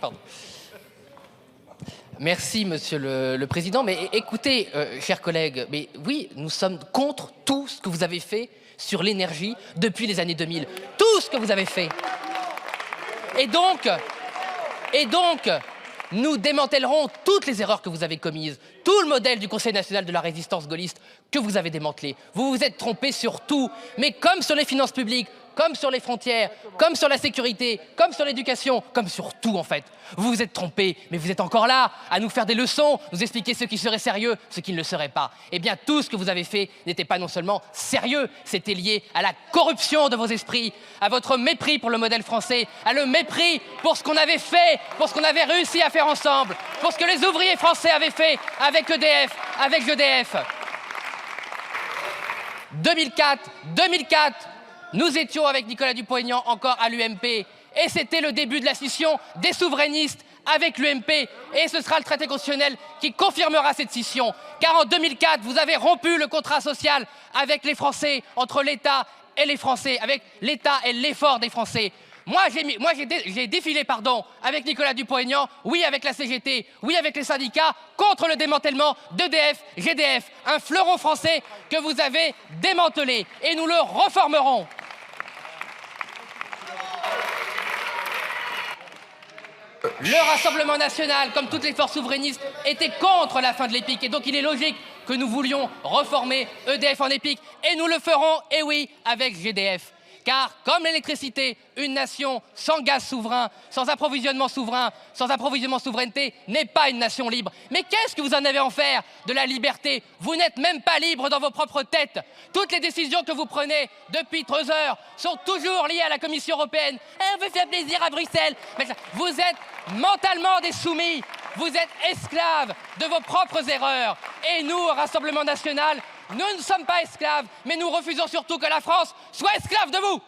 Pardon. Merci, Monsieur le Président. Mais écoutez, chers collègues, mais oui, nous sommes contre tout ce que vous avez fait sur l'énergie depuis les années 2000. Tout ce que vous avez fait. Et donc, nous démantèlerons toutes les erreurs que vous avez commises, tout le modèle du Conseil national de la résistance gaulliste que vous avez démantelé. Vous vous êtes trompé sur tout, mais comme sur les finances publiques, comme sur les frontières, comme sur la sécurité, comme sur l'éducation, comme sur tout en fait. Vous vous êtes trompé, mais vous êtes encore là à nous faire des leçons, nous expliquer ce qui serait sérieux, ce qui ne le serait pas. Eh bien, tout ce que vous avez fait n'était pas non seulement sérieux, c'était lié à la corruption de vos esprits, à votre mépris pour le modèle français, à le mépris pour ce qu'on avait fait, pour ce qu'on avait réussi à faire ensemble, pour ce que les ouvriers français avaient fait avec EDF, avec GDF. 2004, nous étions avec Nicolas Dupont-Aignan encore à l'UMP et c'était le début de la scission des souverainistes avec l'UMP et ce sera le traité constitutionnel qui confirmera cette scission. Car en 2004, vous avez rompu le contrat social avec les Français, entre l'État et les Français, avec l'État et l'effort des Français. Moi, j'ai défilé avec Nicolas Dupont-Aignan, oui avec la CGT, oui avec les syndicats, contre le démantèlement d'EDF, GDF, un fleuron français que vous avez démantelé et nous le reformerons. Le Rassemblement national, comme toutes les forces souverainistes, était contre la fin de l'EPIC et donc il est logique que nous voulions reformer EDF en EPIC et nous le ferons, et oui, avec GDF. Car, comme l'électricité, une nation sans gaz souverain, sans approvisionnement souveraineté, n'est pas une nation libre. Mais qu'est-ce que vous en avez à en faire de la liberté? Vous n'êtes même pas libre dans vos propres têtes. Toutes les décisions que vous prenez depuis 3 heures sont toujours liées à la Commission européenne. On veut faire plaisir à Bruxelles. Mais vous êtes mentalement des soumis. Vous êtes esclaves de vos propres erreurs. Et nous, au Rassemblement national, nous ne sommes pas esclaves, mais nous refusons surtout que la France soit esclave de vous.